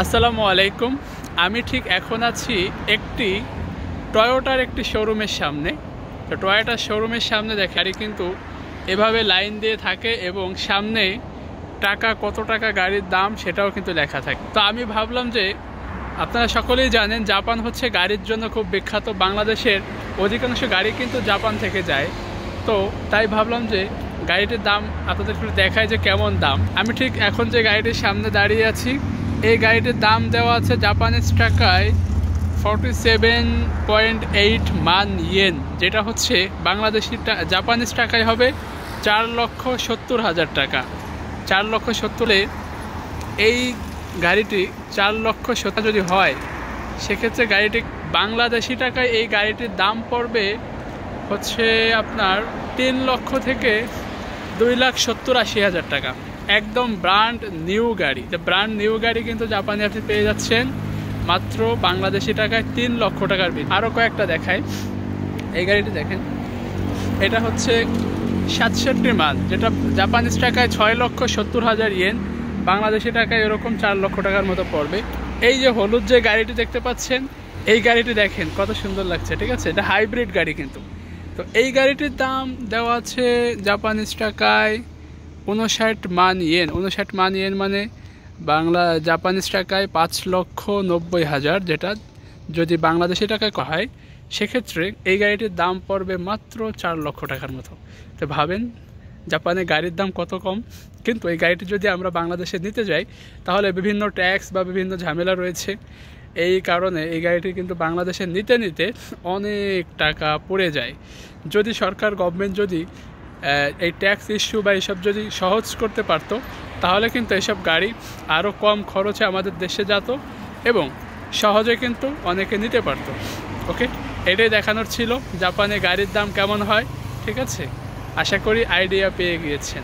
আসসালামু আলাইকুম। আমি ঠিক এখন আছি একটি টয়োটার একটি শোরুমের সামনে। তো টয়োটার শোরুমের সামনে গাড়ি কিন্তু এভাবে লাইন দিয়ে থাকে এবং সামনে কত টাকা গাড়ির দাম সেটাও কিন্তু লেখা থাকে। তো আমি ভাবলাম যে আপনারা সকলেই জানেন জাপান হচ্ছে গাড়ির জন্য খুব বিখ্যাত। বাংলাদেশের অধিকাংশ গাড়ি কিন্তু জাপান থেকে যায়। তো তাই ভাবলাম যে গাড়িটির দাম আপনাদের একটু দেখায় যে কেমন দাম। আমি ঠিক এখন যে গাড়িটির সামনে দাঁড়িয়ে আছি, এই গাড়িটির দাম দেওয়া আছে জাপানিজ টাকায় 47.8 মান ইয়েন, যেটা হচ্ছে জাপানিজ টাকায় হবে 4,70,000 টাকা। 4,70,000 এই গাড়িটি 4,70,000 যদি হয়, সেক্ষেত্রে গাড়িটি বাংলাদেশি টাকায় এই গাড়িটির দাম পড়বে হচ্ছে আপনার 3 লক্ষ থেকে 2,70,000-80,000 টাকা। একদম ব্র্যান্ড নিউ গাড়ি। তো ব্র্যান্ড নিউ গাড়ি কিন্তু জাপানে আপনি পেয়ে যাচ্ছেন মাত্র বাংলাদেশি টাকায় 3 লক্ষ টাকার বিল। আরও কয়েকটা দেখায়। এই গাড়িটি দেখেন, এটা হচ্ছে 67 মান, যেটা জাপানিজ টাকায় 6,70,000 ইয়েন, বাংলাদেশি টাকায় এরকম 4 লক্ষ টাকার মতো পড়বে। এই যে হলুদ যে গাড়িটি দেখতে পাচ্ছেন, এই গাড়িটি দেখেন কত সুন্দর লাগছে, ঠিক আছে? এটা হাইব্রিড গাড়ি কিন্তু। তো এই গাড়িটির দাম দেওয়া আছে জাপানিজ টাকায় 59 মান ইয়েন। 59 মান ইয়েন মানে জাপানিজ টাকায় 5,90,000, যেটা যদি বাংলাদেশি টাকায় হয় সেক্ষেত্রে এই গাড়িটির দাম পড়বে মাত্র 4 লক্ষ টাকার মতো। তো ভাবেন জাপানে গাড়ির দাম কত কম, কিন্তু এই গাড়িটি যদি আমরা বাংলাদেশে নিতে যাই তাহলে বিভিন্ন ট্যাক্স বা বিভিন্ন ঝামেলা রয়েছে। এই কারণে এই গাড়িটি কিন্তু বাংলাদেশে নিতে অনেক টাকা পড়ে যায়। যদি গভর্নমেন্ট যদি এই ট্যাক্স ইস্যু বা এইসব যদি সহজ করতে পারতো, তাহলে কিন্তু এইসব গাড়ি আরও কম খরচে আমাদের দেশে যেত এবং সহজে কিন্তু অনেকে নিতে পারতো। ওকে, এটাই দেখানোর ছিল জাপানে গাড়ির দাম কেমন হয়। ঠিক আছে, আশা করি আইডিয়া পেয়ে গিয়েছেন।